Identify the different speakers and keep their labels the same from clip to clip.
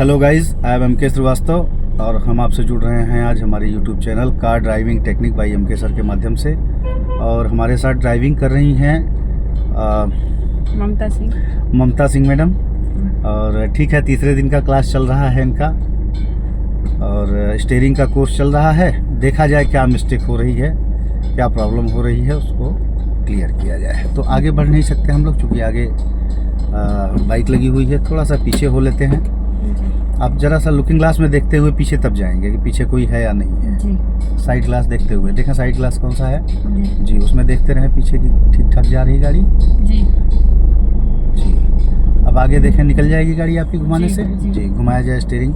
Speaker 1: Hello guys, I am MK Srivastava और हम आपसे जुड़ रहे हैं आज हमारे YouTube channel car driving technique by MK sir के माध्यम से। और हमारे साथ ड्राइविंग कर रही हैं ममता सिंह मैडम। और ठीक है, तीसरे दिन का क्लास चल रहा है इनका और स्टीयरिंग का कोर्स चल रहा है। देखा जाए क्या मिस्टेक हो रही है, क्या प्रॉब्लम हो रही है, उसको क्लियर किया जाए। तो आगे बढ़ नहीं सकते हम लोग, चूँकि आगे बाइक लगी हुई है। थोड़ा सा पीछे हो लेते हैं। आप जरा सा लुकिंग ग्लास में देखते हुए पीछे तब जाएंगे कि पीछे कोई है या नहीं है जी। साइड ग्लास देखते हुए देखें, साइड ग्लास कौन सा है जी, उसमें देखते रहें पीछे की ठीक ठाक जा रही गाड़ी जी। अब आगे देखें, निकल जाएगी गाड़ी आपकी घुमाने से जी। घुमाया जाए स्टीयरिंग।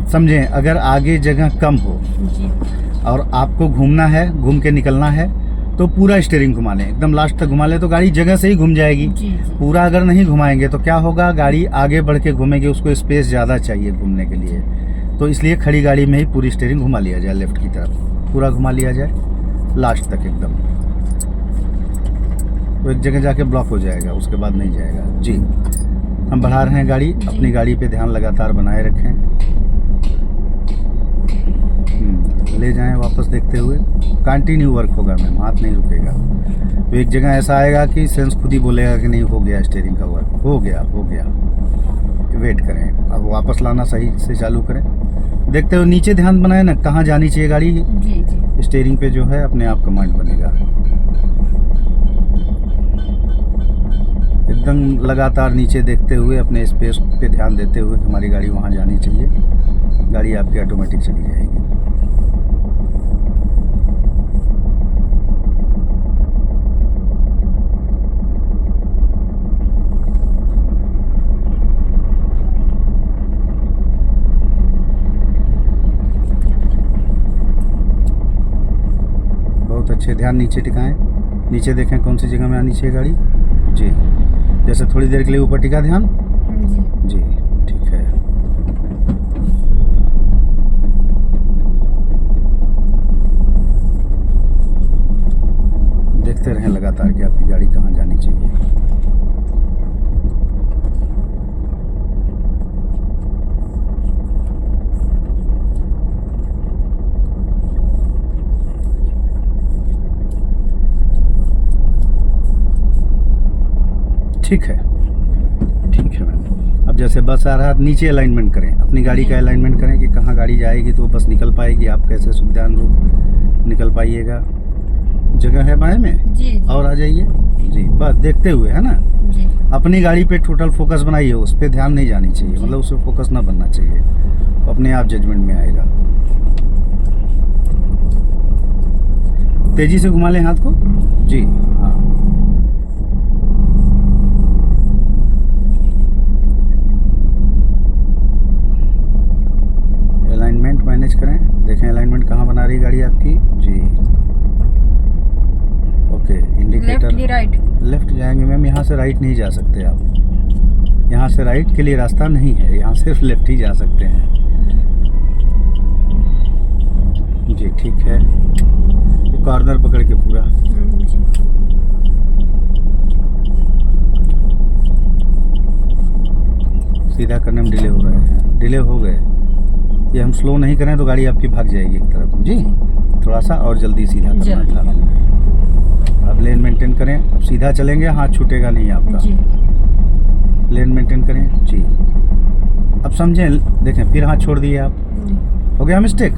Speaker 1: समझें, अगर आगे जगह कम हो जी और आपको घूमना है, घूम के निकलना है, तो पूरा स्टीयरिंग घुमा लें, एकदम लास्ट तक घुमा लें तो गाड़ी जगह से ही घूम जाएगी जी। पूरा अगर नहीं घुमाएंगे तो क्या होगा, गाड़ी आगे बढ़ के घूमेगी, उसको स्पेस ज़्यादा चाहिए घूमने के लिए। तो इसलिए खड़ी गाड़ी में ही पूरी स्टीयरिंग घुमा लिया जाए, लेफ्ट की तरफ पूरा घुमा लिया जाए लास्ट तक एकदम। तो एक जगह जाके ब्लॉक हो जाएगा, उसके बाद नहीं जाएगा जी। हम बढ़ा रहे हैं गाड़ी, अपनी गाड़ी पे ध्यान लगातार बनाए रखें। ले जाएं वापस देखते हुए। कंटिन्यू वर्क होगा मैम, हाथ नहीं रुकेगा। तो एक जगह ऐसा आएगा कि सेंस खुद ही बोलेगा कि नहीं हो गया, स्टीयरिंग का वर्क हो गया हो गया। वेट करें, अब वापस लाना सही से चालू करें। देखते हुए नीचे ध्यान बनाए ना, कहाँ जानी चाहिए गाड़ी जी। स्टीयरिंग पे जो है अपने आप कमांड बनेगा। एकदम लगातार नीचे देखते हुए, अपने स्पेस पे ध्यान देते हुए कि हमारी गाड़ी वहाँ जानी चाहिए। गाड़ी आपकी ऑटोमेटिक चली जाएगी। बहुत अच्छे, ध्यान नीचे टिकाएं। नीचे देखें कौन सी जगह में आनी चाहिए गाड़ी जी। जैसे थोड़ी देर के लिए ऊपर टिका ध्यान जी, ठीक है। देखते रहें लगातार कि आपकी गाड़ी कहाँ जानी चाहिए। ठीक है, ठीक है मैम। अब जैसे बस आ रहा है, नीचे अलाइनमेंट करें, अपनी गाड़ी का अलाइनमेंट करें कि कहाँ गाड़ी जाएगी तो बस निकल पाएगी। आप कैसे सुविधानुरूप निकल पाइएगा। जगह है बाएं में जी। और आ जाइए जी, बस देखते हुए, है ना जी। अपनी गाड़ी पे टोटल फोकस बनाइए, उस पर ध्यान नहीं जानी चाहिए, मतलब उस पर फोकस ना बनना चाहिए, अपने आप जजमेंट में आएगा। तेजी से घुमा लें हाथ को जी, हाँ। अलाइनमेंट मैनेज करें, देखें अलाइनमेंट कहाँ बना रही गाड़ी आपकी जी। ओके, इंडिकेटर लेफ्ट जाएंगे मैम, यहाँ से राइट नहीं जा सकते आप। यहाँ से राइट के लिए रास्ता नहीं है, यहाँ सिर्फ लेफ्ट ही जा सकते हैं जी। ठीक है, कॉर्नर पकड़ के पूरा सीधा करने में डिले हो रहे हैं, डिले हो गए। ये हम स्लो नहीं करें तो गाड़ी आपकी भाग जाएगी एक तरफ जी। थोड़ा सा और जल्दी सीधा करना था। अब लेन मेंटेन करें, अब सीधा चलेंगे, हाथ छूटेगा नहीं आपका जी। लेन मेंटेन करें जी। अब समझें, देखें फिर हाथ छोड़ दिए आप, हो गया मिस्टेक,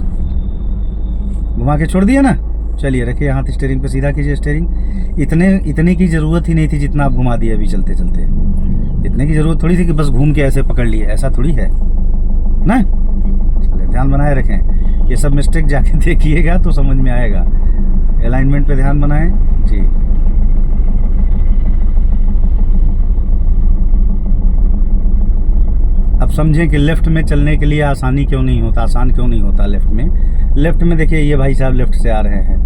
Speaker 1: घुमा के छोड़ दिया ना। चलिए रखिए हाथ स्टीयरिंग पे, सीधा कीजिए स्टीयरिंग। इतने की ज़रूरत ही नहीं थी जितना आप घुमा दिए अभी चलते चलते। इतने की ज़रूरत थोड़ी थी कि बस घूम के ऐसे पकड़ लिए, ऐसा थोड़ी है ना। चलिए ध्यान बनाए रखें, ये सब मिस्टेक जाके देखिएगा तो समझ में आएगा। अलाइनमेंट पे ध्यान बनाएं जी। अब समझें कि लेफ्ट में चलने के लिए आसानी क्यों नहीं होता, आसान क्यों नहीं होता लेफ्ट में। लेफ्ट में देखिए, ये भाई साहब लेफ्ट से आ रहे हैं,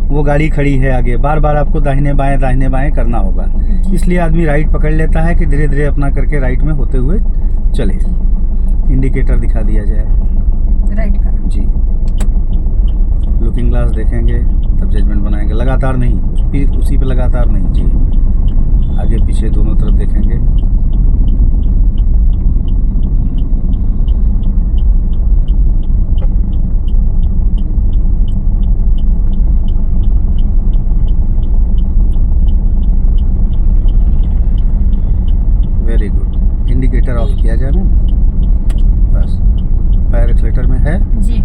Speaker 1: वो गाड़ी खड़ी है आगे, बार बार आपको दाहिने बाएं करना होगा। इसलिए आदमी राइट पकड़ लेता है कि धीरे धीरे अपना करके राइट में होते हुए चले। इंडिकेटर दिखा दिया जाए राइट का जी। लुकिंग ग्लास देखेंगे तब जजमेंट बनाएंगे, लगातार नहीं, उसी पे लगातार नहीं जी। आगे पीछे दोनों तरफ देखेंगे। इंडिकेटर ऑफ किया जाए ना, बस पैर एक्सीलेटर में है
Speaker 2: जी।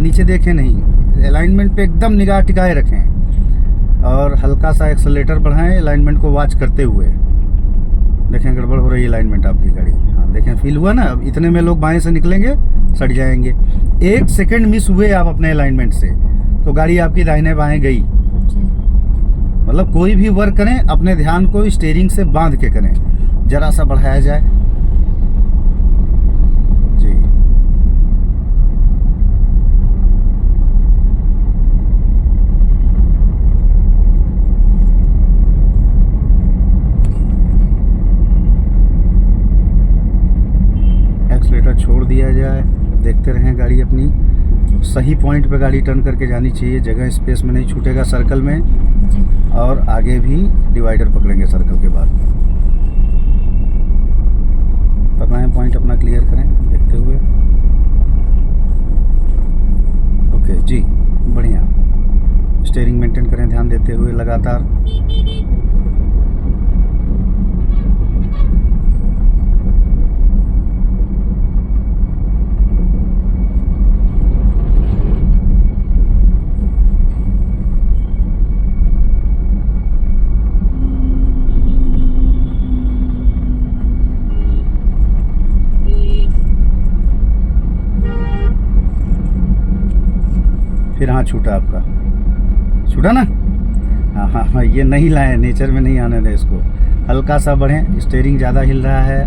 Speaker 1: नीचे देखें नहीं, अलाइनमेंट पे एकदम निगाह टिकाए रखें और हल्का सा एक्सीलेटर बढ़ाएं अलाइनमेंट को वॉच करते हुए। देखें गड़बड़ हो रही है अलाइनमेंट आपकी गाड़ी, हाँ देखें फील हुआ ना। अब इतने में लोग बाएं से निकलेंगे, सट जाएंगे। 1 सेकंड मिस हुए आप अपने अलाइनमेंट से तो गाड़ी आपकी दाहिने बाएं गई। मतलब कोई भी वर्क करें अपने ध्यान को स्टीयरिंग से बांध के करें, जरा सा बढ़ाया जाए जी। एक्सीलेटर छोड़ दिया जाए, देखते रहें गाड़ी अपनी सही पॉइंट पे गाड़ी टर्न करके जानी चाहिए, जगह स्पेस में नहीं छूटेगा सर्कल में
Speaker 2: जी।
Speaker 1: और आगे भी डिवाइडर पकड़ेंगे सर्कल के बाद। पकड़ाएं पॉइंट अपना क्लियर करें देखते हुए। ओके जी बढ़िया। स्टीयरिंग मेंटेन करें ध्यान देते हुए लगातार। फिर हाँ छूटा आपका, छूटा ना। हाँ हाँ हाँ ये नहीं लाए, नेचर में नहीं आने दें इसको। हल्का सा बढ़ें, स्टीयरिंग ज़्यादा हिल रहा है,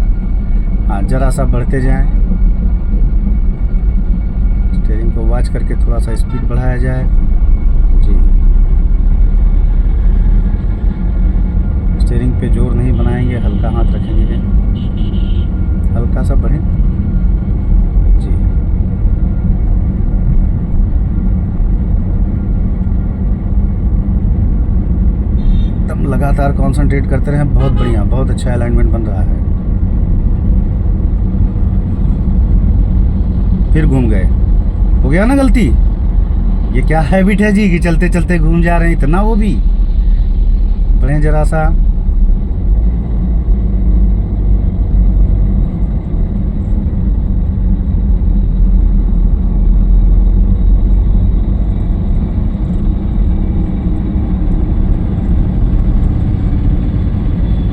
Speaker 1: हाँ ज़रा सा बढ़ते जाएं। स्टीयरिंग को वॉच करके थोड़ा सा स्पीड बढ़ाया जाए जी। स्टीयरिंग पे जोर नहीं बनाएंगे, हल्का हाथ रखेंगे, हल्का सा बढ़ें जी। एकदम लगातार कंसंट्रेट करते रहें, बहुत बढ़िया, बहुत अच्छा अलाइनमेंट बन रहा है। फिर घूम गए, हो गया ना गलती। ये क्या हैबिट है जी कि चलते चलते घूम जा रहे हैं इतना, वो भी बढ़े जरा सा।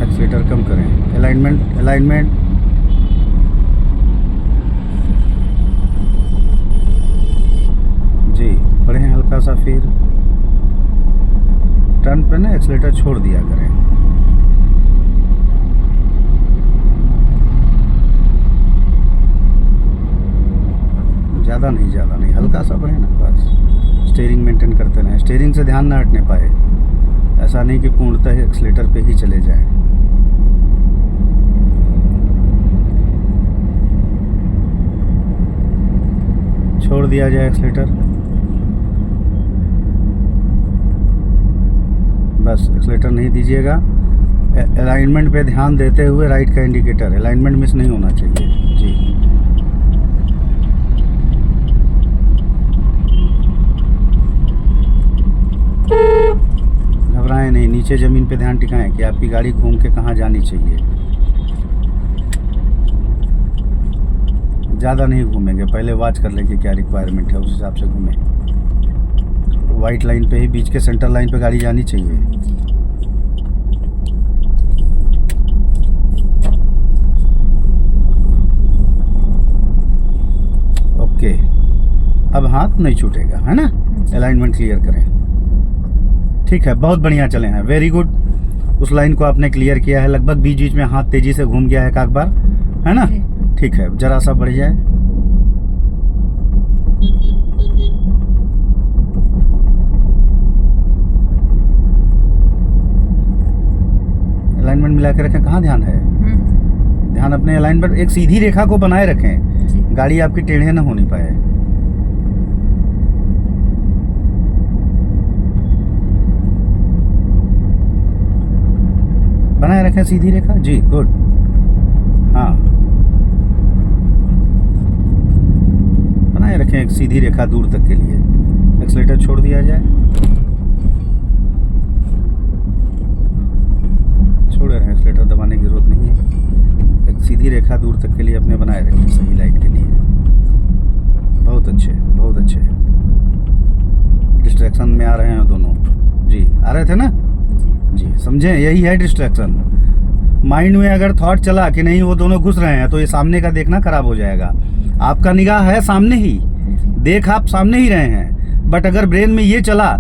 Speaker 1: एक्सीलेटर कम करें, अलाइनमेंट जी बढ़ें हल्का सा। फिर टर्न पे ना एक्सीलेटर छोड़ दिया करें। ज़्यादा नहीं, हल्का सा बढ़े ना बस। स्टीयरिंग मेंटेन करते रहें, स्टीयरिंग से ध्यान ना हटने पाए। ऐसा नहीं कि पूर्णतः एक्सीलेटर पे ही चले जाएं। छोड़ दिया जाए एक्सीलेटर, बस एक्सीलेटर नहीं दीजिएगा। अलाइनमेंट पे ध्यान देते हुए राइट का इंडिकेटर, अलाइनमेंट मिस नहीं होना चाहिए जी। घबराएं नहीं, नीचे ज़मीन पे ध्यान टिकाएं कि आपकी गाड़ी घूम के कहाँ जानी चाहिए। ज़्यादा नहीं घूमेंगे, पहले वॉच कर लें कि क्या रिक्वायरमेंट है, उस हिसाब से घूमें। वाइट लाइन पे ही बीच के सेंटर लाइन पे गाड़ी जानी चाहिए। ओके अब हाथ नहीं छूटेगा है ना। अलाइनमेंट क्लियर करें, ठीक है, बहुत बढ़िया चले हैं, वेरी गुड। उस लाइन को आपने क्लियर किया है, लगभग बीच बीच में हाथ तेजी से घूम गया है एक बार, है ना। ठीक है, जरा सा बढ़ जाए। अलाइनमेंट मिला के रखें, कहाँ ध्यान है, ध्यान अपने अलाइनमेंट, एक सीधी रेखा को बनाए रखें, गाड़ी आपकी टेढ़े ना हो नहीं पाए। बनाए रखें सीधी रेखा जी, गुड। हाँ बनाए रखें एक सीधी रेखा दूर तक के लिए। एक्सीलेटर छोड़ दिया जाए, छोड़े रहें, एक्सीलेटर दबाने की जरूरत नहीं है। सीधी रेखा दूर तक के लिए अपने बनाए रखें सही लाइट के लिए। बहुत अच्छे, बहुत अच्छे। डिस्ट्रैक्शन में आ रहे हैं दोनों जी, आ रहे थे ना जी, समझे? यही है डिस्ट्रैक्शन। माइंड में अगर थॉट चला कि नहीं वो दोनों घुस रहे हैं, तो ये सामने का देखना खराब हो जाएगा। आपका निगाह है सामने ही, देख आप सामने ही रहे हैं, बट अगर ब्रेन में ये चला,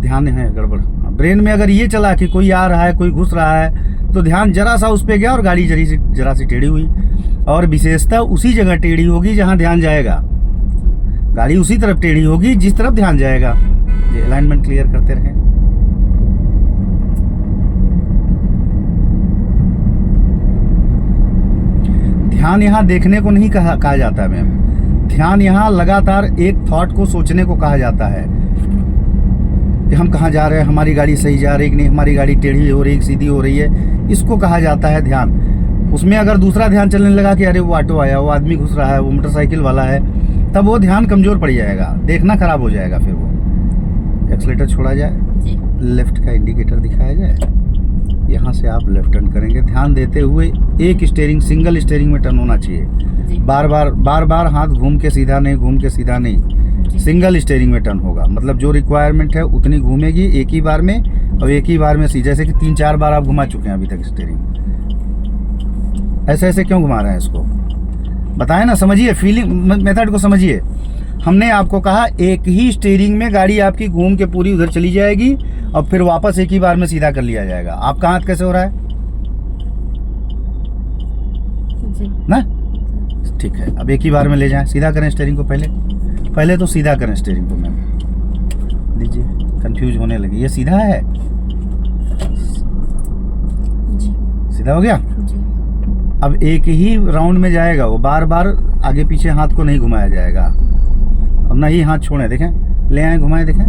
Speaker 1: ध्यान है गड़बड़, ब्रेन में अगर ये चला कि कोई आ रहा है, कोई घुस रहा है, तो ध्यान जरा सा उस पर गया और गाड़ी जरा सी टेढ़ी हुई। और विशेषता उसी जगह टेढ़ी होगी जहाँ ध्यान जाएगा, गाड़ी उसी तरफ टेढ़ी होगी जिस तरफ ध्यान जाएगा। ये अलाइनमेंट क्लियर करते रहें। ध्यान यहाँ देखने को नहीं कहा जाता है मैम, ध्यान यहाँ लगातार एक थॉट को सोचने को कहा जाता है कि हम कहाँ जा रहे हैं, हमारी गाड़ी सही जा रही कि नहीं, हमारी गाड़ी टेढ़ी हो रही है सीधी हो रही है, इसको कहा जाता है ध्यान। उसमें अगर दूसरा ध्यान चलने लगा कि अरे वो ऑटो आया, वो आदमी घुस रहा है, वो मोटरसाइकिल वाला है, तब वो ध्यान कमज़ोर पड़ जाएगा, देखना खराब हो जाएगा। फिर वो एक्सीलेटर छोड़ा जाए, लेफ्ट का इंडिकेटर दिखाया जाए, यहाँ से आप लेफ्ट टर्न करेंगे। ध्यान देते हुए एक स्टीयरिंग, सिंगल स्टीयरिंग में टर्न होना चाहिए। बार बार हाथ घूम के सीधा नहीं, घूम के सीधा नहीं, सिंगल स्टीयरिंग में टर्न होगा। मतलब जो रिक्वायरमेंट है उतनी घूमेगी एक ही बार में, और एक ही बार में सी, जैसे कि 3-4 बार आप घुमा चुके हैं अभी तक स्टीयरिंग। ऐसे ऐसे क्यों घुमा रहे हैं इसको, बताएं ना, समझिए, फीलिंग मेथड को समझिए। हमने आपको कहा एक ही स्टीयरिंग में गाड़ी आपकी घूम के पूरी उधर चली जाएगी और फिर वापस एक ही बार में सीधा कर लिया जाएगा। आपका हाथ कैसे हो रहा है
Speaker 2: जी
Speaker 1: ना? ठीक है, अब एक ही बार में ले जाएं, सीधा करें स्टीयरिंग को, पहले तो सीधा करें स्टीयरिंग को। मैम लीजिए, कंफ्यूज होने लगी, ये सीधा है,
Speaker 2: जी
Speaker 1: सीधा हो गया।
Speaker 2: जी
Speaker 1: अब एक ही राउंड में जाएगा वो, बार बार आगे पीछे हाथ को नहीं घुमाया जाएगा। अब ना ही हाथ छोड़ें, देखें, ले आए घुमाएं, देखें,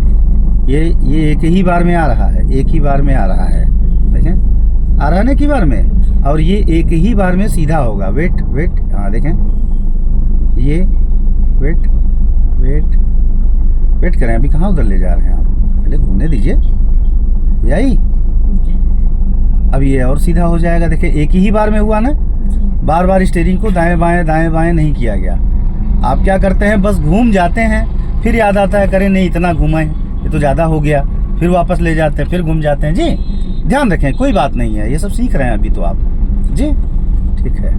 Speaker 1: ये एक ही बार में आ रहा है, एक ही बार में आ रहा है, देखें, आ रहा है ना एक ही बार में, और ये एक ही बार में सीधा होगा। वेट, हाँ देखें, ये वेट करें, अभी कहाँ उधर ले जा रहे हैं आप, पहले घूमने दीजिए, यही। अब ये और सीधा हो जाएगा, देखें, एक ही बार में हुआ ना। बार बार स्टीयरिंग को दाएं बाएं नहीं किया गया। आप क्या करते हैं, बस घूम जाते हैं, फिर याद आता है करें नहीं इतना घुमाएं, ये तो ज़्यादा हो गया, फिर वापस ले जाते हैं, फिर घूम जाते हैं। जी ध्यान रखें, कोई बात नहीं है, ये सब सीख रहे हैं अभी तो आप जी। ठीक है,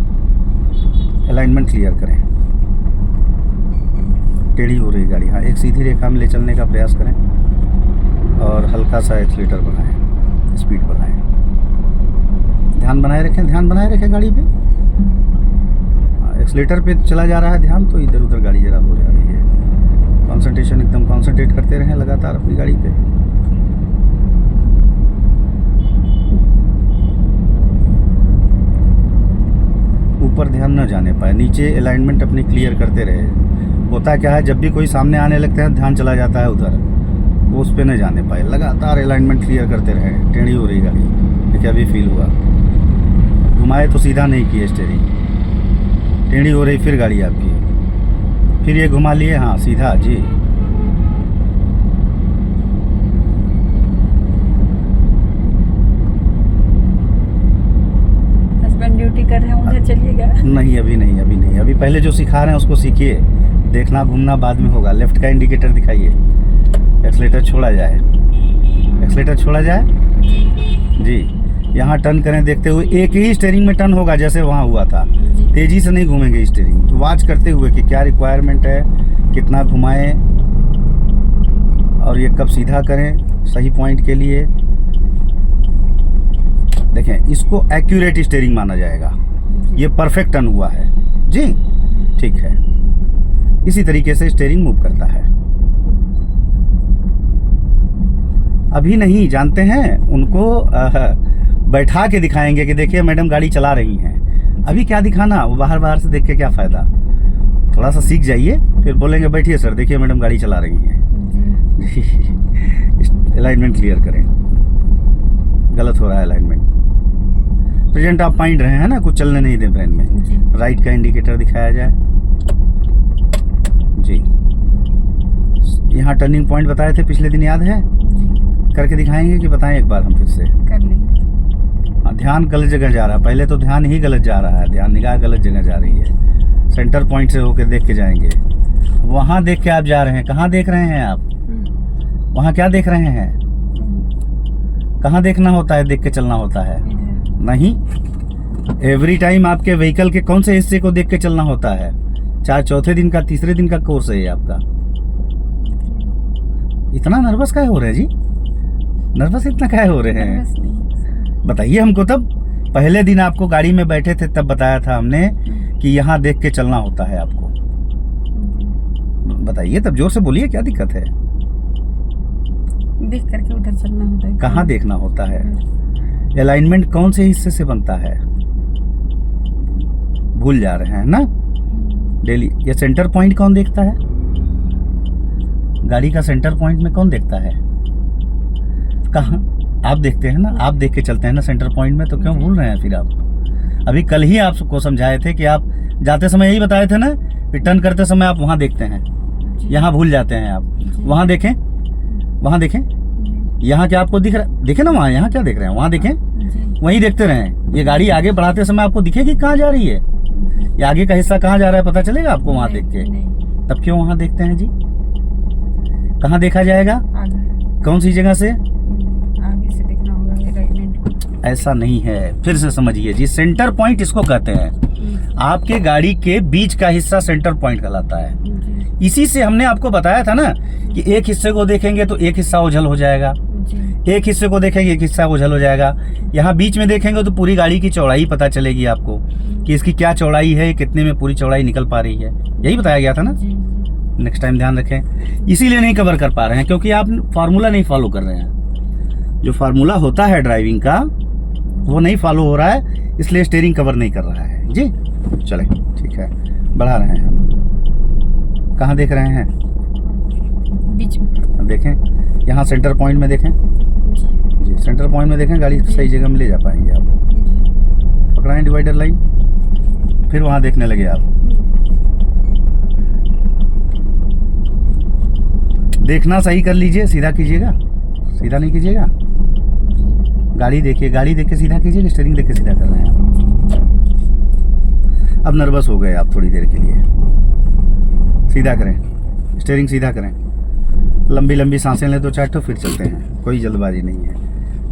Speaker 1: अलाइनमेंट क्लियर करें। टेढ़ी हो रही गाड़ी, हाँ, एक सीधी रेखा में ले चलने का प्रयास करें और हल्का सा एक्सीलेटर बढ़ाएं, स्पीड बढ़ाएं, ध्यान बनाए रखें गाड़ी पे। एक्सीलेटर पे चला जा रहा है ध्यान, तो इधर उधर गाड़ी जरा हो जा रही है। कंसंट्रेशन, एकदम कंसंट्रेट करते रहें लगातार अपनी गाड़ी पे। ऊपर ध्यान न जाने पाए, नीचे अलाइनमेंट अपनी क्लियर करते रहे। होता क्या है, जब भी कोई सामने आने लगता है ध्यान चला जाता है उधर, वो उस पर न जाने पाए, लगातार अलाइनमेंट क्लियर करते रहे। टेढ़ी हो रही गाड़ी, देखिए अभी फील हुआ, घुमाए तो सीधा नहीं किए स्टीयरिंग, टेढ़ी हो रही फिर गाड़ी आपकी, फिर ये घुमा लिए, हाँ सीधा जी।
Speaker 2: हस्बैंड ड्यूटी कर रहे हैं, उधर चलिएगा।
Speaker 1: नहीं अभी नहीं, अभी पहले जो सिखा रहे हैं उसको सीखिए, देखना घूमना बाद में होगा। लेफ्ट का इंडिकेटर दिखाइए, एक्सीलेटर छोड़ा जाए जी। यहाँ टर्न करें देखते हुए, एक ही स्टीयरिंग में टर्न होगा जैसे वहाँ हुआ था, तेज़ी से नहीं घूमेंगे स्टीयरिंग। तो वॉच करते हुए कि क्या रिक्वायरमेंट है, कितना घुमाएं और ये कब सीधा करें सही पॉइंट के लिए। देखें, इसको एक्यूरेट स्टीयरिंग माना जाएगा, ये परफेक्ट टर्न हुआ है जी। ठीक है, इसी तरीके से स्टीयरिंग मूव करता है। अभी नहीं जानते हैं उनको बैठा के दिखाएंगे कि देखिए मैडम गाड़ी चला रही हैं। अभी क्या दिखाना, वो बाहर से देख के क्या फ़ायदा। थोड़ा सा सीख जाइए, फिर बोलेंगे बैठिए सर, देखिए मैडम गाड़ी चला रही हैं। अलाइनमेंट क्लियर करें, गलत हो रहा है अलाइनमेंट। प्रेजेंट आप माइंड रहे हैं ना, कुछ चलने नहीं दें ब्रेन में। राइट का इंडिकेटर दिखाया जाए जी। यहाँ टर्निंग पॉइंट बताए थे पिछले दिन, याद है? करके दिखाएंगे कि बताएं एक बार हम फिर से?
Speaker 2: कर लेंगे।
Speaker 1: हाँ, ध्यान गलत जगह जा रहा है। पहले तो ध्यान ही गलत जा रहा है, ध्यान निगाह गलत जगह जा रही है। सेंटर पॉइंट से होकर देख के जाएंगे। वहाँ देख के आप जा रहे हैं, कहाँ देख रहे हैं आप? वहाँ क्या देख रहे हैं? कहाँ देखना होता है, देख के चलना होता है? नहीं, एवरी टाइम आपके व्हीकल के कौन से हिस्से को देख के चलना होता है? चाहे चौथे दिन का, तीसरे दिन का कोर्स है ये आपका। इतना नर्वस काहे हो रहे हैं जी? नर्वस इतना काहे हो रहे हैं? बताइए हमको। तब पहले दिन आपको गाड़ी में बैठे थे तब बताया था हमने कि यहाँ देख के चलना होता है आपको। बताइए तब, जोर से बोलिए, क्या दिक्कत है?
Speaker 2: देख करके उधर चलना होता है।
Speaker 1: कहाँ देखना होता है? अलाइनमेंट कौन से हिस्से से बनता है? भूल जा रहे हैं ना डेली। ये सेंटर पॉइंट कौन देखता है? गाड़ी का सेंटर पॉइंट में कौन देखता है? कहाँ? आप देखते हैं ना, आप देख के चलते हैं ना सेंटर पॉइंट में, तो क्यों भूल रहे हैं फिर आप? अभी कल ही आपको समझाए थे कि आप जाते समय यही बताए थे ना, रिटर्न करते समय आप वहाँ देखते हैं, यहाँ भूल जाते हैं आप। वहाँ देखें, वहाँ देखें, यहाँ क्या आपको दिख रहा है? देखें ना वहाँ, यहाँ क्या देख रहे हैं? वहाँ देखें, वहीं देखते रहें। ये गाड़ी आगे बढ़ाते समय आपको दिखेगी कहाँ जा रही है, ये आगे का हिस्सा कहाँ जा रहा है पता चलेगा आपको वहाँ देख के। तब क्यों वहाँ देखते हैं जी? कहाँ देखा जाएगा? कौन सी जगह से?
Speaker 2: आगे से देखना होगा अलाइनमेंट।
Speaker 1: ऐसा नहीं है, फिर से समझिए जी। सेंटर पॉइंट इसको कहते हैं। आपके गाड़ी के बीच का हिस्सा सेंटर पॉइंट कहलाता है। इसी से हमने आपको बताया था ना कि एक हिस्से को देखेंगे तो एक हिस्सा ओझल हो जाएगा, एक हिस्से को देखेंगे एक हिस्सा ओझल हो जाएगा। यहाँ बीच में देखेंगे तो पूरी गाड़ी की चौड़ाई पता चलेगी आपको कि इसकी क्या चौड़ाई है, कितने में पूरी चौड़ाई निकल पा रही है। यही बताया गया था ना। नेक्स्ट टाइम ध्यान रखें। इसीलिए नहीं कवर कर पा रहे हैं क्योंकि आप फार्मूला नहीं फॉलो कर रहे हैं। जो फार्मूला होता है ड्राइविंग का वो नहीं फॉलो हो रहा है, इसलिए स्टीयरिंग कवर नहीं कर रहा है जी। चले ठीक है, बढ़ा रहे हैं हम। कहाँ देख रहे हैं?
Speaker 2: बीच में
Speaker 1: देखें, यहाँ सेंटर पॉइंट में देखें जी। सेंटर पॉइंट में देखें, गाड़ी सही जगह में ले जा पाएंगे आप। पकड़ाएं डिवाइडर लाइन, फिर वहाँ देखने लगे आप। देखना सही कर लीजिए, सीधा कीजिएगा, सीधा नहीं कीजिएगा। गाड़ी देखिए, गाड़ी देख के सीधा कीजिए, स्टीयरिंग देख के सीधा कर रहे हैं आप। अब नर्वस हो गए आप थोड़ी देर के लिए। सीधा करें, स्टीयरिंग सीधा करें, लंबी लंबी सांसें लें दो चार तो फिर चलते हैं। कोई जल्दबाजी नहीं है।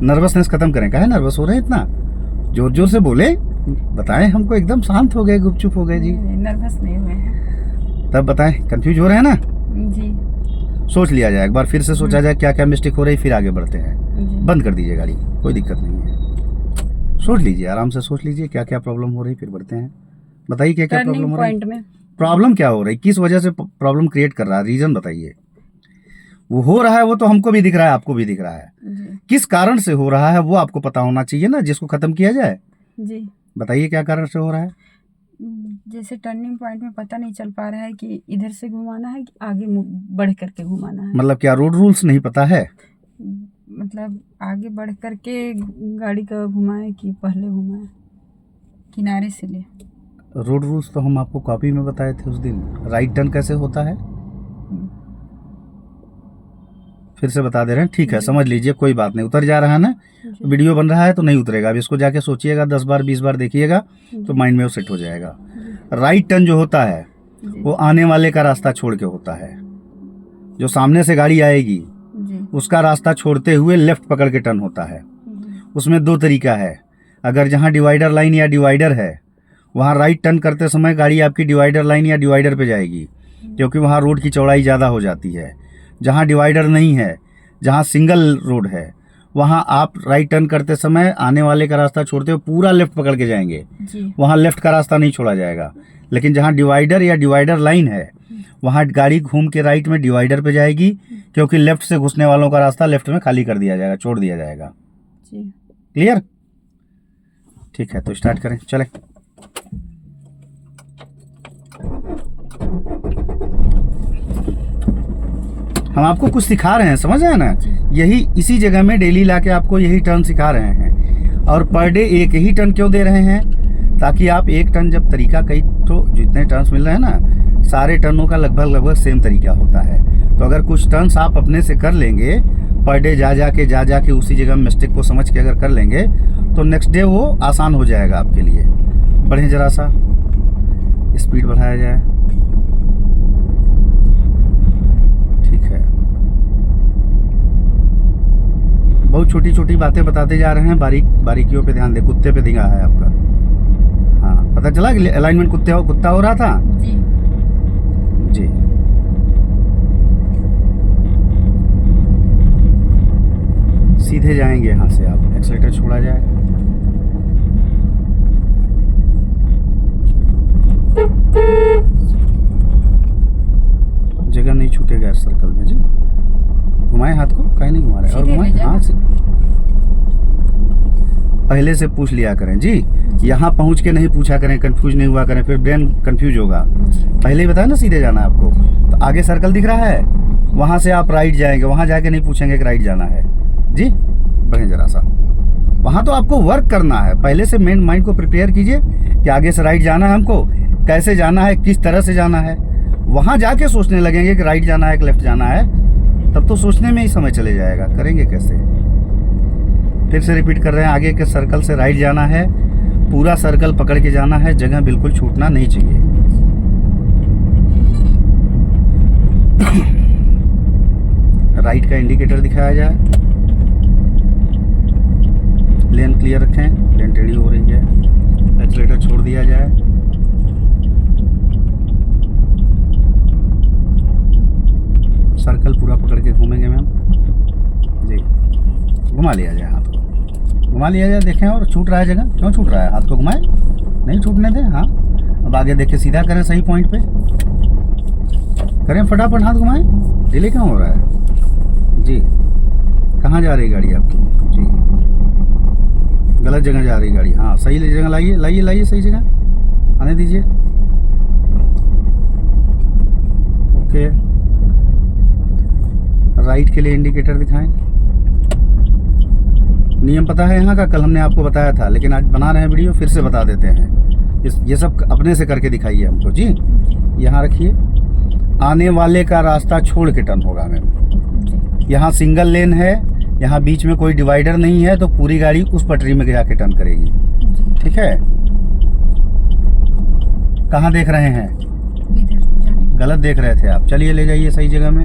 Speaker 1: नर्वसनेस खत्म करें। काहे नर्वस हो रहे हैं इतना? जोर जोर से बोले, बताएं हमको। एकदम शांत हो गए, गुपचुप हो गए जी।
Speaker 2: नर्वस नहीं हुए हैं।
Speaker 1: तब बताएं, कंफ्यूज हो रहे हैं ना
Speaker 2: जी।
Speaker 1: सोच लिया जाए एक बार, फिर से सोचा जाए क्या क्या मिस्टेक हो रही, फिर आगे बढ़ते हैं। बंद कर दीजिए गाड़ी, कोई दिक्कत नहीं है। सोच लीजिए, आराम से सोच लीजिए क्या क्या प्रॉब्लम हो रही, फिर बढ़ते हैं। बताइए क्या क्या प्रॉब्लम हो रही है। प्रॉब्लम क्या हो रही, किस वजह से प्रॉब्लम क्रिएट कर रहा है, रीजन बताइए। वो हो रहा है वो तो हमको भी दिख रहा है, आपको भी दिख रहा है। किस कारण से हो रहा है वो आपको पता होना चाहिए ना, जिसको खत्म किया जाए।
Speaker 2: जी
Speaker 1: बताइए क्या कारण से हो रहा है।
Speaker 2: जैसे टर्निंग पॉइंट में पता नहीं चल पा रहा है कि इधर से घुमाना है कि आगे बढ़ करके घुमाना है।
Speaker 1: मतलब क्या रोड रूल्स नहीं पता है?
Speaker 2: मतलब आगे बढ़ करके गाड़ी का घुमाए कि पहले घुमाए, किनारे से ले।
Speaker 1: रोड रूल्स तो हम आपको कॉपी में बताए थे उस दिन। राइट टर्न कैसे होता है फिर से बता दे रहे हैं। ठीक है, समझ लीजिए, कोई बात नहीं। उतर जा रहा है ना, वीडियो बन रहा है तो नहीं उतरेगा। अब इसको जाके सोचिएगा 10 बार 20 बार देखिएगा तो माइंड में वो सेट हो जाएगा। राइट टर्न जो होता है वो आने वाले का रास्ता छोड़ के होता है। जो सामने से गाड़ी आएगी उसका रास्ता छोड़ते हुए लेफ्ट पकड़ के टर्न होता है। उसमें दो तरीका है। अगर जहाँ डिवाइडर लाइन या डिवाइडर है वहाँ राइट टर्न करते समय गाड़ी आपकी डिवाइडर लाइन या डिवाइडर पे जाएगी, क्योंकि वहाँ रोड की चौड़ाई ज़्यादा हो जाती है। जहाँ डिवाइडर नहीं है, जहाँ सिंगल रोड है, वहाँ आप राइट टर्न करते समय आने वाले का रास्ता छोड़ते हुए पूरा लेफ्ट पकड़ के जाएंगे। वहाँ लेफ्ट का रास्ता नहीं छोड़ा जाएगा। लेकिन जहाँ डिवाइडर या डिवाइडर लाइन है वहाँ गाड़ी घूम के राइट में डिवाइडर पे जाएगी, क्योंकि लेफ्ट से घुसने वालों का रास्ता लेफ्ट में खाली कर दिया जाएगा, छोड़ दिया जाएगा। क्लियर? ठीक है, तो स्टार्ट करें, चले। हम आपको कुछ सिखा रहे हैं, समझ रहे हैं ना। यही इसी जगह में डेली लाके आपको यही टर्न सिखा रहे हैं। और पर डे एक ही टर्न क्यों दे रहे हैं? ताकि आप एक टर्न जब तरीका कई तो जितने टर्न्स मिल रहे हैं ना, सारे टर्नों का लगभग सेम तरीका होता है। तो अगर कुछ टर्न्स आप अपने से कर लेंगे, पर डे जा जाके उसी जगह मिस्टेक को समझ के अगर कर लेंगे तो नेक्स्ट डे वो आसान हो जाएगा आपके लिए। बढ़ें ज़रा सा, स्पीड बढ़ाया जाए। ठीक है, बहुत छोटी छोटी बातें बताते जा रहे हैं, बारीकियों पे ध्यान दे। कुत्ते पे ध्यान है आपका। हाँ, पता चला कि अलाइनमेंट कुत्ता हो रहा था
Speaker 2: जी।
Speaker 1: जी। सीधे जाएंगे यहाँ से आप, एक्सीलेटर छोड़ा जाए। जगह नहीं छूटेगा इस सर्कल में जी। घुमाए हाथ को, कहीं नहीं घुमा रहे, और घुमाए। हाँ, पहले से पूछ लिया करें जी। यहाँ पहुँच के नहीं पूछा करें, कंफ्यूज नहीं हुआ करें, फिर ब्रेन कंफ्यूज होगा। पहले ही बताया ना सीधे जाना है आपको। तो आगे सर्कल दिख रहा है, वहाँ से आप राइट जाएंगे, वहाँ जाके नहीं पूछेंगे कि राइट जाना है जी। बढ़ें जरा सा, वहाँ तो आपको वर्क करना है। पहले से मेन माइंड को प्रिपेयर कीजिए कि आगे से राइट जाना है हमको, कैसे जाना है, किस तरह से जाना है। वहाँ जाके सोचने लगेंगे कि राइट जाना है कि लेफ्ट जाना है, तब तो सोचने में ही समय चले जाएगा। करेंगे कैसे? फिर से रिपीट कर रहे हैं, आगे के सर्कल से राइट जाना है, पूरा सर्कल पकड़ के जाना है, जगह बिल्कुल छूटना नहीं चाहिए। राइट का इंडिकेटर दिखाया जाए, लेन क्लियर रखें, लेन टेढ़ी हो रही है, एक्सीलेटर छोड़ दिया जाए। सर्कल पूरा पकड़ के घूमेंगे मैम जी। घुमा लिया जाए हाथ को, घुमा लिया जाए। देखें, और छूट रहा है जगह, क्यों छूट रहा है? हाथ को घुमाएं, नहीं छूटने दें। हाँ, अब आगे देखें, सीधा करें, सही पॉइंट पे करें, फटाफट हाथ घुमाएं। डिले क्यों हो रहा है जी? कहाँ जा रही गाड़ी आपकी जी? गलत जगह जा रही गाड़ी। हाँ, सही जगह लाइए, लाइए लाइए, सही जगह आने दीजिए। ओके, राइट के लिए इंडिकेटर दिखाएं। नियम पता है यहाँ का, कल हमने आपको बताया था, लेकिन आज बना रहे हैं वीडियो, फिर से बता देते हैं। ये सब अपने से करके दिखाइए हमको जी। यहाँ रखिए, आने वाले का रास्ता छोड़ के टर्न होगा मैम। यहाँ सिंगल लेन है, यहाँ बीच में कोई डिवाइडर नहीं है, तो पूरी गाड़ी उस पटरी में जाके टर्न करेगी। ठीक है, कहाँ देख रहे हैं? गलत देख रहे थे आप। चलिए, ले जाइए सही जगह में,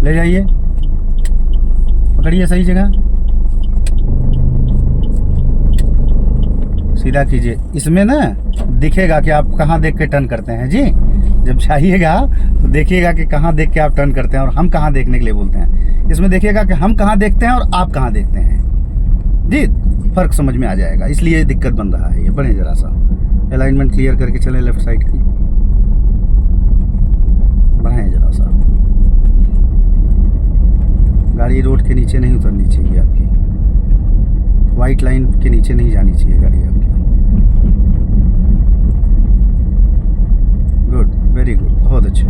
Speaker 1: ले जाइए, पकड़िए सही जगह, सीधा कीजिए। इसमें ना दिखेगा कि आप कहाँ देख के टर्न करते हैं जी। जब जाइएगा तो देखिएगा कि कहाँ देख के आप टर्न करते हैं, और हम कहाँ देखने के लिए बोलते हैं। इसमें देखिएगा कि हम कहाँ देखते हैं और आप कहाँ देखते हैं जी। फर्क समझ में आ जाएगा, इसलिए दिक्कत बन रहा है ये। बढ़े जरा सा, अलाइनमेंट क्लियर करके चले लेफ्ट साइड की। बढ़ाएं जरा सा, गाड़ी रोड के नीचे नहीं उतरनी चाहिए आपकी, वाइट लाइन के नीचे नहीं जानी चाहिए गाड़ी आपकी। गुड, वेरी गुड, बहुत अच्छे।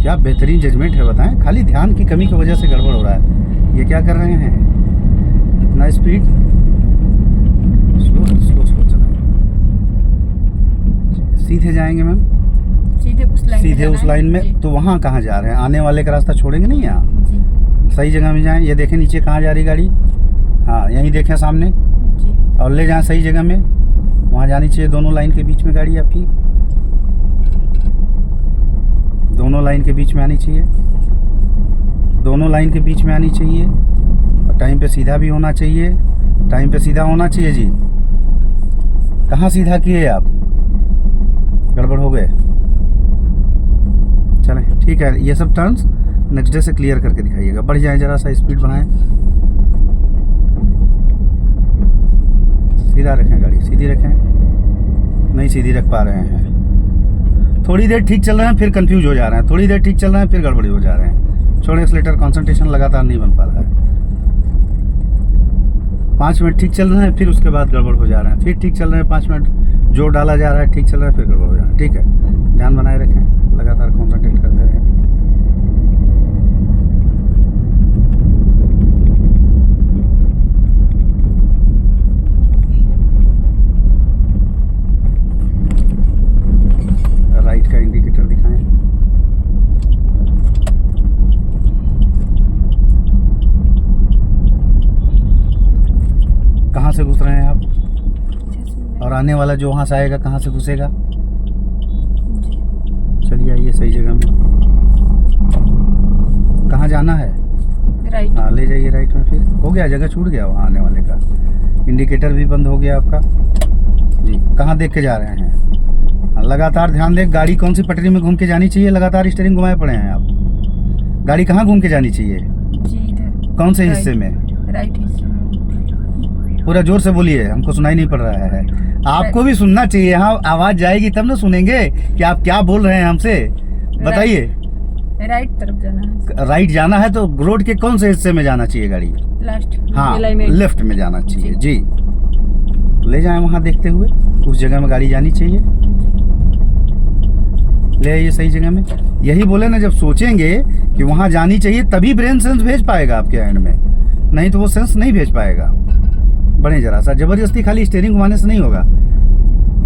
Speaker 1: क्या बेहतरीन जजमेंट है, बताएं। खाली ध्यान की कमी की वजह से गड़बड़ हो रहा है। ये क्या कर रहे हैं? इतना स्पीड, स्लो स्लो स्लो चलाएं। सीधे जाएंगे मैम, सीधे उस लाइन में। तो वहाँ कहाँ जा रहे हैं? आने वाले का रास्ता छोड़ेंगे नहीं यहाँ, सही जगह में जाएं। ये देखें नीचे कहाँ जा रही गाड़ी। हाँ, यहीं देखें सामने, और ले जाएं सही जगह में। वहाँ जानी चाहिए, दोनों लाइन के बीच में गाड़ी आपकी, दोनों लाइन के बीच में आनी चाहिए, दोनों लाइन के बीच में आनी चाहिए। और टाइम पे सीधा भी होना चाहिए, टाइम पे सीधा होना चाहिए जी। कहाँ सीधा किए आप? गड़बड़ हो गए। चलें, ठीक है। ये सब टर्न्स नेक्स्ट डे से क्लियर करके दिखाइएगा। बढ़ जाए जरा सा, स्पीड बढ़ाएं। सीधा रखें गाड़ी, सीधी रखें। नहीं सीधी रख पा रहे हैं, थोड़ी देर ठीक चल रहे हैं फिर कंफ्यूज हो जा रहे हैं, थोड़ी देर ठीक चल रहे हैं फिर गड़बड़ी हो जा रहे हैं। छोड़े एक्सीलेटर, कंसंट्रेशन लगातार नहीं बन पा रहा है। 5 मिनट ठीक चल रहे हैं, फिर उसके बाद गड़बड़ हो जा रहे हैं। फिर ठीक चल रहे हैं, 5 मिनट जोर डाला जा रहा है, ठीक चल रहा है, फिर गड़बड़ हो जा रहा है। ठीक है, ध्यान बनाए रखें, लगातार कॉन्सेंट्रेट करते रहें। राइट का इंडिकेटर दिखाएं। और आने वाला जो वहाँ से आएगा कहाँ से घुसेगा? चलिए आइए सही जगह में। कहाँ जाना है?
Speaker 2: राइट।
Speaker 1: हाँ ले जाइए राइट में। फिर हो गया, जगह छूट गया वहाँ आने वाले का। इंडिकेटर भी बंद हो गया आपका जी। कहाँ देख के जा रहे हैं? लगातार ध्यान दें, गाड़ी कौन सी पटरी में घूम के जानी चाहिए। लगातार स्टीयरिंग घुमाए पड़े हैं आप। गाड़ी कहाँ घूम के जानी चाहिए?
Speaker 2: जी इधर।
Speaker 1: कौन से हिस्से में?
Speaker 2: राइट हिस्से में।
Speaker 1: पूरा जोर से बोलिए, हमको सुनाई नहीं पड़ रहा है। आपको भी सुनना चाहिए, यहाँ आवाज़ जाएगी तब ना सुनेंगे कि आप क्या बोल रहे हैं हमसे। बताइए।
Speaker 2: राइट तरफ जाना है।
Speaker 1: राइट जाना है तो रोड के कौन से हिस्से में जाना चाहिए गाड़ी?
Speaker 2: लास्ट।
Speaker 1: हाँ लेफ्ट में जाना चाहिए जी। ले जाएं वहाँ देखते हुए, उस जगह में गाड़ी जानी चाहिए। ले आइए सही जगह में। यही बोले ना, जब सोचेंगे कि वहाँ जानी चाहिए तभी ब्रेन सेंस भेज पाएगा आपके हैंड में, नहीं तो वो सेंस नहीं भेज पाएगा। बढ़े जरा सा, जबरदस्ती खाली स्टीयरिंग घुमाने से नहीं होगा।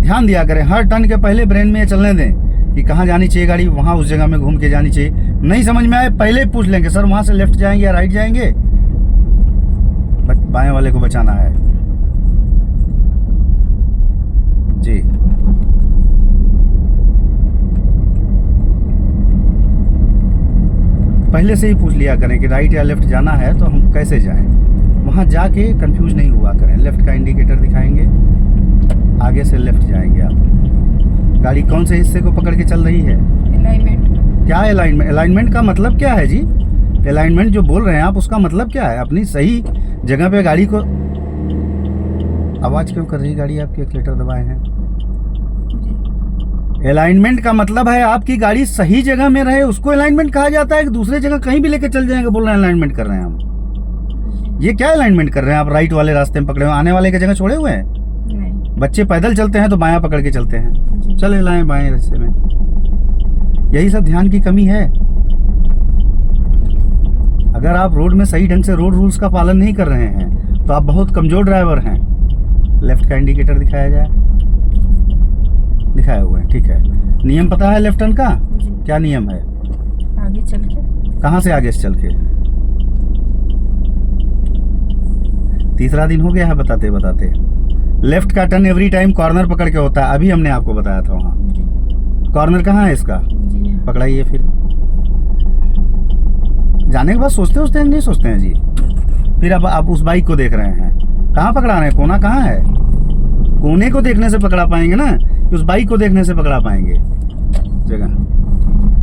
Speaker 1: ध्यान दिया करें, हर टर्न के पहले ब्रेन में ये चलने दें कि कहाँ जानी चाहिए गाड़ी, वहाँ उस जगह में घूम के जानी चाहिए। नहीं समझ में आए पहले पूछ लेंगे, सर वहाँ से लेफ्ट जाएंगे या राइट जाएंगे। बाएं वाले को बचाना है जी। पहले से ही पूछ लिया करें कि राइट या लेफ्ट जाना है तो हम कैसे जाएं। वहाँ जाके कंफ्यूज नहीं हुआ करें। लेफ्ट का इंडिकेटर दिखाएंगे, आगे से लेफ्ट जाएंगे आप। गाड़ी कौन से हिस्से को पकड़ के चल रही है?
Speaker 2: अलाइनमेंट।
Speaker 1: क्या अलाइनमेंट? अलाइनमेंट का मतलब क्या है जी? अलाइनमेंट जो बोल रहे हैं आप उसका मतलब क्या है? अपनी सही जगह पे गाड़ी को। आवाज़ क्यों कर रही गाड़ी आपकी? एक्सीलेटर दबाए हैं। अलाइनमेंट का मतलब है आपकी गाड़ी सही जगह में रहे, उसको अलाइनमेंट कहा जाता है। कि दूसरे जगह कहीं भी लेके चल जाएंगे, बोल रहे हैं अलाइनमेंट कर रहे हैं हम। ये क्या अलाइनमेंट कर रहे हैं आप? राइट वाले रास्ते में पकड़े हुए, आने वाले की जगह छोड़े हुए हैं।
Speaker 2: नहीं।
Speaker 1: बच्चे पैदल चलते हैं तो बायां पकड़ के चलते हैं, चले लाएं बाएं रास्ते में। यही सब ध्यान की कमी है। अगर आप रोड में सही ढंग से रोड रूल्स का पालन नहीं कर रहे हैं तो आप बहुत कमजोर ड्राइवर हैं। लेफ्ट का इंडिकेटर दिखाया जाए। दिखाया हुआ है, ठीक है। नियम पता है लेफ्ट टर्न का? क्या नियम है?
Speaker 2: आगे चल के।
Speaker 1: कहाँ से आगे से चल के? तीसरा दिन हो गया है बताते बताते। लेफ्ट का टर्न एवरी टाइम कॉर्नर पकड़ के होता है, अभी हमने आपको बताया था वहाँ। कॉर्नर कहाँ है इसका? पकड़ाइए फिर। जाने के बाद सोचते हैं नहीं सोचते हैं जी। फिर अब आप उस बाइक को देख रहे हैं, कहाँ पकड़ा रहे हैं? कोना कहाँ है? कोने को देखने से पकड़ा पाएंगे ना, कि उस बाइक को देखने से पकड़ा पाएंगे जगह।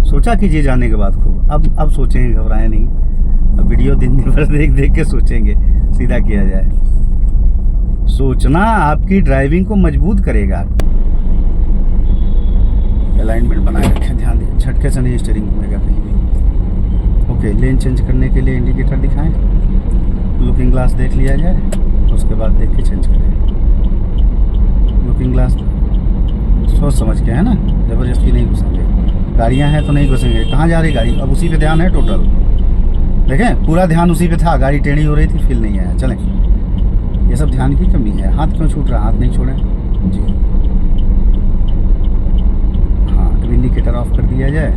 Speaker 1: सोचा कीजिए जाने के बाद खूब। अब सोचेंगे, घबराएं नहीं। अब वीडियो दिन भर देख के सोचेंगे, सीधा किया जाए। सोचना आपकी ड्राइविंग को मजबूत करेगा। अलाइनमेंट बनाए रखें, ध्यान दें, झटके से नहीं स्टीयरिंग घूमेगा कहीं भी। ओके, लेन चेंज करने के लिए इंडिकेटर दिखाएं, लुकिंग ग्लास देख लिया जाए, उसके बाद देख के चेंज करें। लुकिंग ग्लास सोच समझ के है ना, ज़बरदस्ती नहीं घुसेंगे। गाड़ियाँ हैं तो नहीं घुसेंगे। कहाँ जा रही गाड़ी? अब उसी पे ध्यान है टोटल। देखें पूरा ध्यान उसी पे था, गाड़ी टेढ़ी हो रही थी, फील नहीं आया। चलें, ये सब ध्यान की कमी है। हाथ क्यों छूट रहा? हाथ नहीं छोड़ें जी। हाँ, इंडिकेटर ऑफ कर दिया जाए,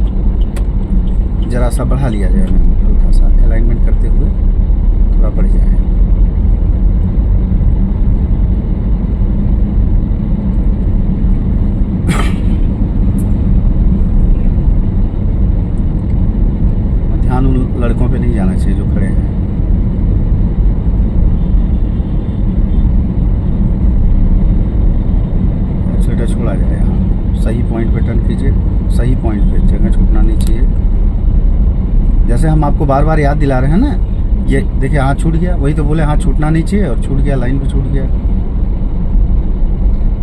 Speaker 1: ज़रा सा बढ़ा लिया जाए, हल्का सा अलाइनमेंट करते हुए थोड़ा बढ़ जाए। ध्यान उन लड़कों पे नहीं जाना चाहिए जो खड़े हैं। एक्सीलेटर छोड़ा जाए, हाँ सही पॉइंट पे टर्न कीजिए, सही पॉइंट पे, जगह छूटना नहीं चाहिए। जैसे हम आपको बार बार याद दिला रहे हैं ना, ये देखिए हाथ छूट गया, वही तो बोले हाथ छूटना नहीं चाहिए, और छूट गया, लाइन पे छूट गया।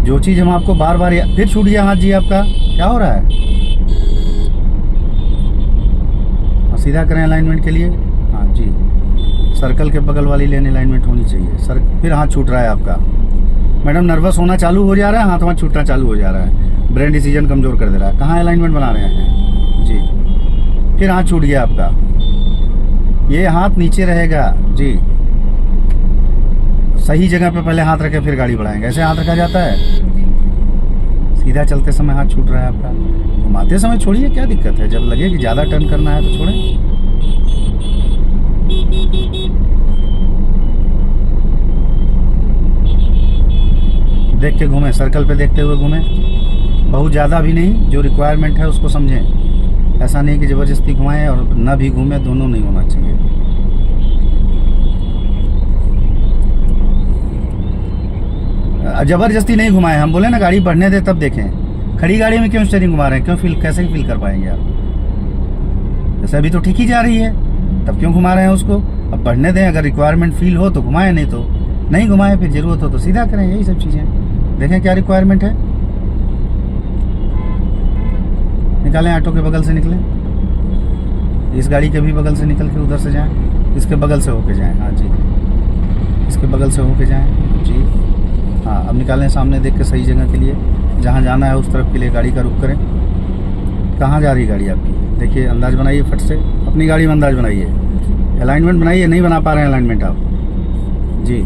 Speaker 1: जो चीज़ हम आपको बार बार फिर छूट गया हाथ जी आपका, क्या हो रहा है? सीधा करें अलाइनमेंट के लिए, हाँ जी। सर्कल के बगल वाली लेन अलाइनमेंट होनी चाहिए। सर फिर हाथ छूट रहा है आपका। मैडम नर्वस होना चालू हो जा रहा है, हाथ वहाँ छूटना चालू हो जा रहा है, ब्रेन डिसीजन कमज़ोर कर दे रहा है। कहाँ अलाइनमेंट बना रहे हैं जी? फिर हाथ छूट गया आपका। ये हाथ नीचे रहेगा जी, सही जगह पे पहले हाथ रखे फिर गाड़ी बढ़ाएंगे। ऐसे हाथ रखा जाता है? सीधा चलते समय हाथ छूट रहा है आपका। घुमाते समय छोड़िए, क्या दिक्कत है? जब लगे कि ज़्यादा टर्न करना है तो छोड़ें। देख के घूमें, सर्कल पे देखते हुए घूमें, बहुत ज़्यादा भी नहीं, जो रिक्वायरमेंट है उसको समझें। ऐसा नहीं कि ज़बरदस्ती घुमाएं और ना भी घूमें, दोनों नहीं होना चाहिए। ज़बरदस्ती नहीं घुमाएं, हम बोले ना गाड़ी बढ़ने दे तब देखें। खड़ी गाड़ी में क्यों स्टीयरिंग घुमा रहे हैं, क्यों कैसे फील कर पाएंगे आप? जैसे अभी तो ठीक ही जा रही है, तब क्यों घुमा रहे हैं उसको? अब बढ़ने दें, अगर रिक्वायरमेंट फील हो तो घुमाएं, नहीं तो नहीं घुमाएं। फिर ज़रूरत हो तो सीधा करें, यही सब चीज़ें। देखें क्या रिक्वायरमेंट है। निकालें, ऑटो के बगल से निकलें, इस गाड़ी के भी बगल से निकल के उधर से जाएं, इसके बगल से होके जाएं। हाँ जी, इसके बगल से होके जाएं जी। हाँ, अब निकालें, सामने देख के सही जगह के लिए, जहाँ जाना है उस तरफ के लिए गाड़ी का रुख करें। कहाँ जा रही गाड़ी आपकी? देखिए, अंदाज़ बनाइए फट से, अपनी गाड़ी में अंदाज़ बनाइए, अलाइनमेंट बनाइए। नहीं बना पा रहे हैं अलाइनमेंट आप जी।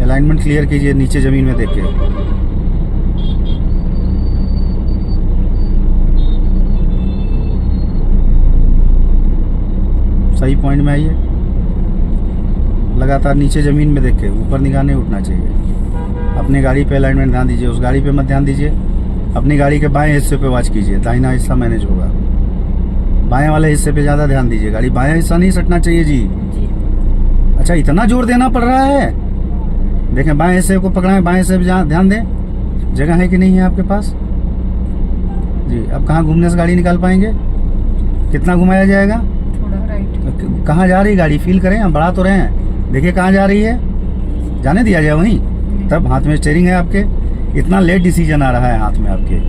Speaker 1: अलाइनमेंट क्लियर कीजिए नीचे ज़मीन में देख के। सही पॉइंट में आइए, लगातार नीचे ज़मीन में देख के, ऊपर निगाह नहीं उठना चाहिए। अपनी गाड़ी पे अलाइनमेंट ध्यान दीजिए, उस गाड़ी पे मत ध्यान दीजिए। अपनी गाड़ी के बाएं हिस्से पे वॉच कीजिए, दाहिना हिस्सा मैनेज होगा। बाएं वाले हिस्से पे ज़्यादा ध्यान दीजिए, गाड़ी बाएं हिस्सा नहीं सटना चाहिए जी। अच्छा, इतना जोर देना पड़ रहा है? देखें, बाएं हिस्से को पकड़ाएं, बाएं हिस्से पे ध्यान दें, जगह है कि नहीं है आपके पास जी। अब कहाँ घूमने से गाड़ी निकाल पाएंगे? कितना घुमाया जाएगा?
Speaker 2: थोड़ा राइट।
Speaker 1: कहाँ जा रही गाड़ी? फील करें, हम बढ़ा तो रहे हैं, देखिए कहाँ जा रही है, जाने दिया जाए वहीं। तब हाथ में स्टीयरिंग है आपके, इतना लेट डिसीजन आ रहा है हाथ में आपके,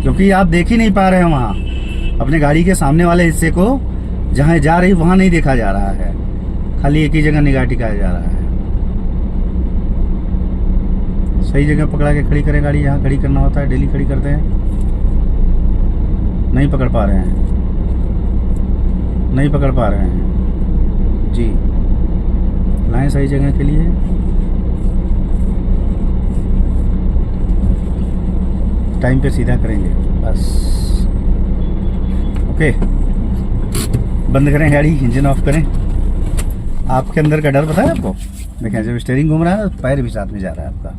Speaker 1: क्योंकि आप देख ही नहीं पा रहे हैं वहाँ। अपने गाड़ी के सामने वाले हिस्से को, जहाँ जा रही वहाँ नहीं देखा जा रहा है, खाली एक ही जगह निगाह टिकाया जा रहा है। सही जगह पकड़ा के खड़ी करें गाड़ी, जहाँ खड़ी करना होता है, डेली खड़ी करते हैं। नहीं पकड़ पा रहे हैं, नहीं पकड़ पा रहे हैं जी। लाएं सही जगह के लिए, टाइम पे सीधा करेंगे बस। ओके, बंद करें गाड़ी, इंजन ऑफ करें। आपके अंदर का डर पता है आपको? देखें, जब स्टीयरिंग घूम रहा है तो पैर भी साथ में जा रहा है, आपका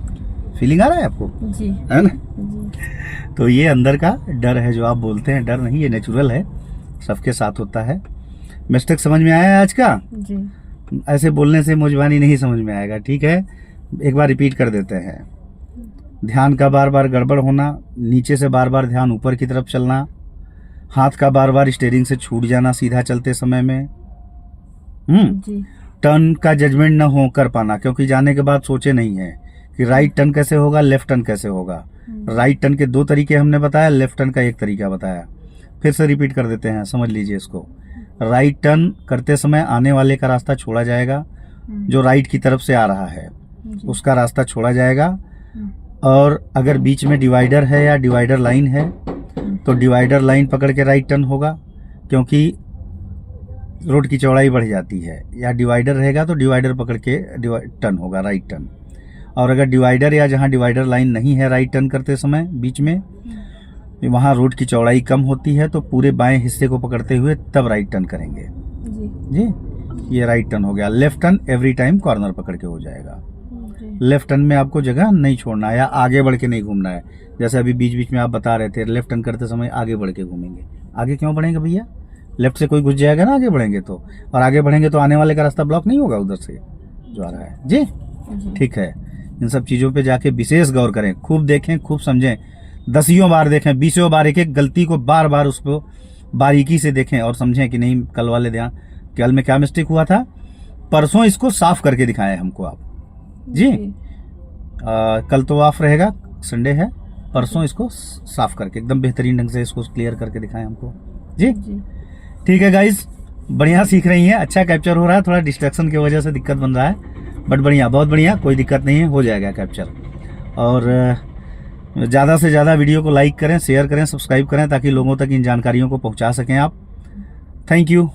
Speaker 1: फीलिंग आ रहा है आपको
Speaker 2: जी,
Speaker 1: है ना
Speaker 2: जी।
Speaker 1: तो ये अंदर का डर है, जो आप बोलते हैं डर नहीं, ये नेचुरल है, सबके साथ होता है। मिस्टेक समझ में आया है आज का
Speaker 2: जी।
Speaker 1: ऐसे बोलने से मुजबानी नहीं समझ में आएगा, ठीक है। एक बार रिपीट कर देते हैं। ध्यान का बार बार गड़बड़ होना, नीचे से बार बार ध्यान ऊपर की तरफ चलना, हाथ का बार बार स्टीयरिंग से छूट जाना सीधा चलते समय में,
Speaker 2: जी।
Speaker 1: टर्न का जजमेंट न हो कर पाना, क्योंकि जाने के बाद सोचे नहीं है कि राइट टर्न कैसे होगा, लेफ्ट टर्न कैसे होगा। राइट टर्न के 2 तरीके हमने बताया, लेफ्ट टर्न का 1 तरीका बताया। फिर से रिपीट कर देते हैं, समझ लीजिए इसको। राइट टर्न करते समय आने वाले का रास्ता छोड़ा जाएगा, जो राइट की तरफ से आ रहा है उसका रास्ता छोड़ा जाएगा। और अगर बीच में डिवाइडर है या डिवाइडर लाइन है तो डिवाइडर लाइन पकड़ के राइट टर्न होगा, क्योंकि रोड की चौड़ाई बढ़ जाती है। या डिवाइडर रहेगा तो डिवाइडर पकड़ के टर्न होगा, राइट टर्न। और अगर डिवाइडर या जहाँ डिवाइडर लाइन नहीं है राइट टर्न करते समय बीच में, वहाँ रोड की चौड़ाई कम होती है, तो पूरे बाएं हिस्से को पकड़ते हुए तब राइट टर्न करेंगे जी। ये राइट टर्न हो गया। Left turn every time corner पकड़ के हो जाएगा। लेफ्ट टर्न में आपको जगह नहीं छोड़ना है या आगे बढ़ के नहीं घूमना है। जैसे अभी बीच बीच में आप बता रहे थे, लेफ्ट टर्न करते समय आगे बढ़ के घूमेंगे। आगे क्यों बढ़ेंगे भैया? लेफ्ट से कोई घुस जाएगा ना आगे बढ़ेंगे तो, और आगे बढ़ेंगे तो आने वाले का रास्ता ब्लॉक नहीं होगा उधर से जो आ रहा है जी। ठीक है, इन सब चीज़ों पे जाके विशेष गौर करें, खूब देखें, खूब समझें, 10 बार देखें, 20 बार, एक एक गलती को बार बार उसको बारीकी से देखें और समझें कि नहीं कल वाले ध्यान, कल में क्या मिस्टेक हुआ था, परसों इसको साफ करके दिखाएं हमको आप जी। कल तो ऑफ रहेगा, संडे है, परसों इसको साफ करके एकदम बेहतरीन ढंग से इसको क्लियर करके दिखाएं हमको जी। ठीक है गाइज, बढ़िया सीख रही हैं, अच्छा कैप्चर हो रहा है। थोड़ा डिस्ट्रैक्शन की वजह से दिक्कत बन रहा है, बट बढ़िया, बहुत बढ़िया, कोई दिक्कत नहीं है, हो जाएगा कैप्चर। और ज़्यादा से ज़्यादा वीडियो को लाइक करें, शेयर करें, सब्सक्राइब करें, ताकि लोगों तक इन जानकारियों को पहुंचा सकें आप। Thank you.